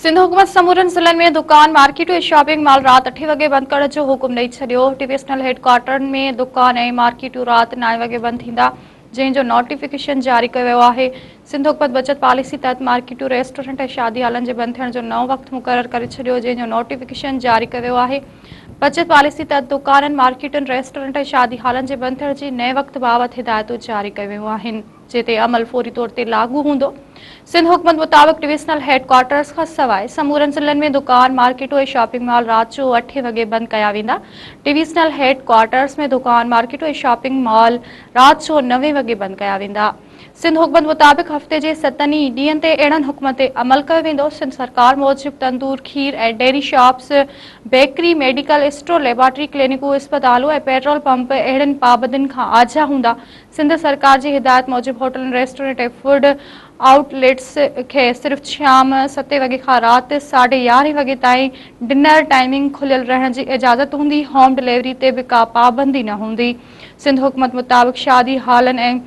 सिंध हुकूमत समूरनि ज़िलनि में दुकान, मार्केटूं ऐं शॉपिंग मॉल राति 8 वॻे बंदि करण जो हुकुम ॾेई छॾियो। डिविज़नल हेडक्वार्टरनि में दुकान ऐं मार्केटूं राति 9 वॻे बंदि थींदा, जंहिंजो नोटिफिकेशन जारी कयो वियो आहे। सिंध हुकूमत बचत पॉलिसी तहत मार्केटूं, रेस्टोरेंट ऐं शादी हालनि जे बंदि थियण जो नओं वक़्तु मुक़ररु करे छॾियो, जंहिंजो नोटिफिकेशन जारी कयो वियो आहे। बचत पॉलिसी तहत दुकाननि, मार्केटुनि, रेस्टोरेंट ऐं शादी हालनि जे बंदि थियण जी नए वक़्तु बाबति हिदायतूं जारी कयूं वियूं आहिनि, जंहिं ते अमल फौरी तौर ते लागू हूंदो। सिंध हुकूमत मुताबिक़ डिविज़नल हेडक्वार्टर्स खां सवाइ समूरनि ज़िलनि में दुकान, मार्केटूं ऐं शॉपिंग मॉल राति जो 8 वॻे बंदि कया वेंदा। डिविज़नल हेडक्वार्टर्स में दुकान, मार्केटूं ऐं शॉपिंग मॉल राति जो 9 वॻे बंदि कया वेंदा। सिंध हुकूमत मुताबिक़ हफ़्ते जे 7 ॾींहंनि ते अहिड़नि हुकुमनि ते अमल कयो वेंदो। सिंध सरकार मूजिबि तंदूर, खीर ऐं dairy shops, bakery, medical store, laboratory, क्लिनिकूं, इस्पतालूं ऐं पेट्रोल पंप अहिड़ियुनि पाबंदियुनि खां आज़ा हूंदा। सिंध सरकार जी हिदायत मूजिबि होटलनि, रेस्टोरेंट ऐं फूड आउटलेट्स खे सिर्फ़ शाम 7 वॻे खां राति 11:30 वॻे ताईं डिनर टाइमिंग खुलियल रहण जी इजाज़त हूंदी। होम डिलीवरी ते बि का पाबंदी न हूंदी। सिंध हुकूमत मुताबिक़ शादी हालनि ऐं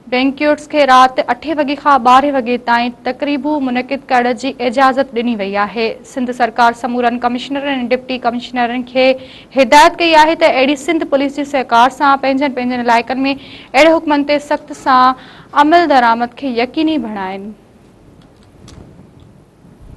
बैंक्वेट्स खे राति 8 वॻे खां 12 वॻे ताईं तक़रीबूं मुनक़िद करण जी इजाज़त ॾिनी वई आहे। सिंध सरकार समूरनि कमिश्नरनि ऐं डिप्टी कमिश्नरनि खे हिदायत कई आहे त अहिड़ी सिंध पुलिस जी सहकार सां पंहिंजनि इलाइक़नि में अहिड़े हुकुमनि ते सख़्त सां अमल दरामद खे यकीनी बणाइनि।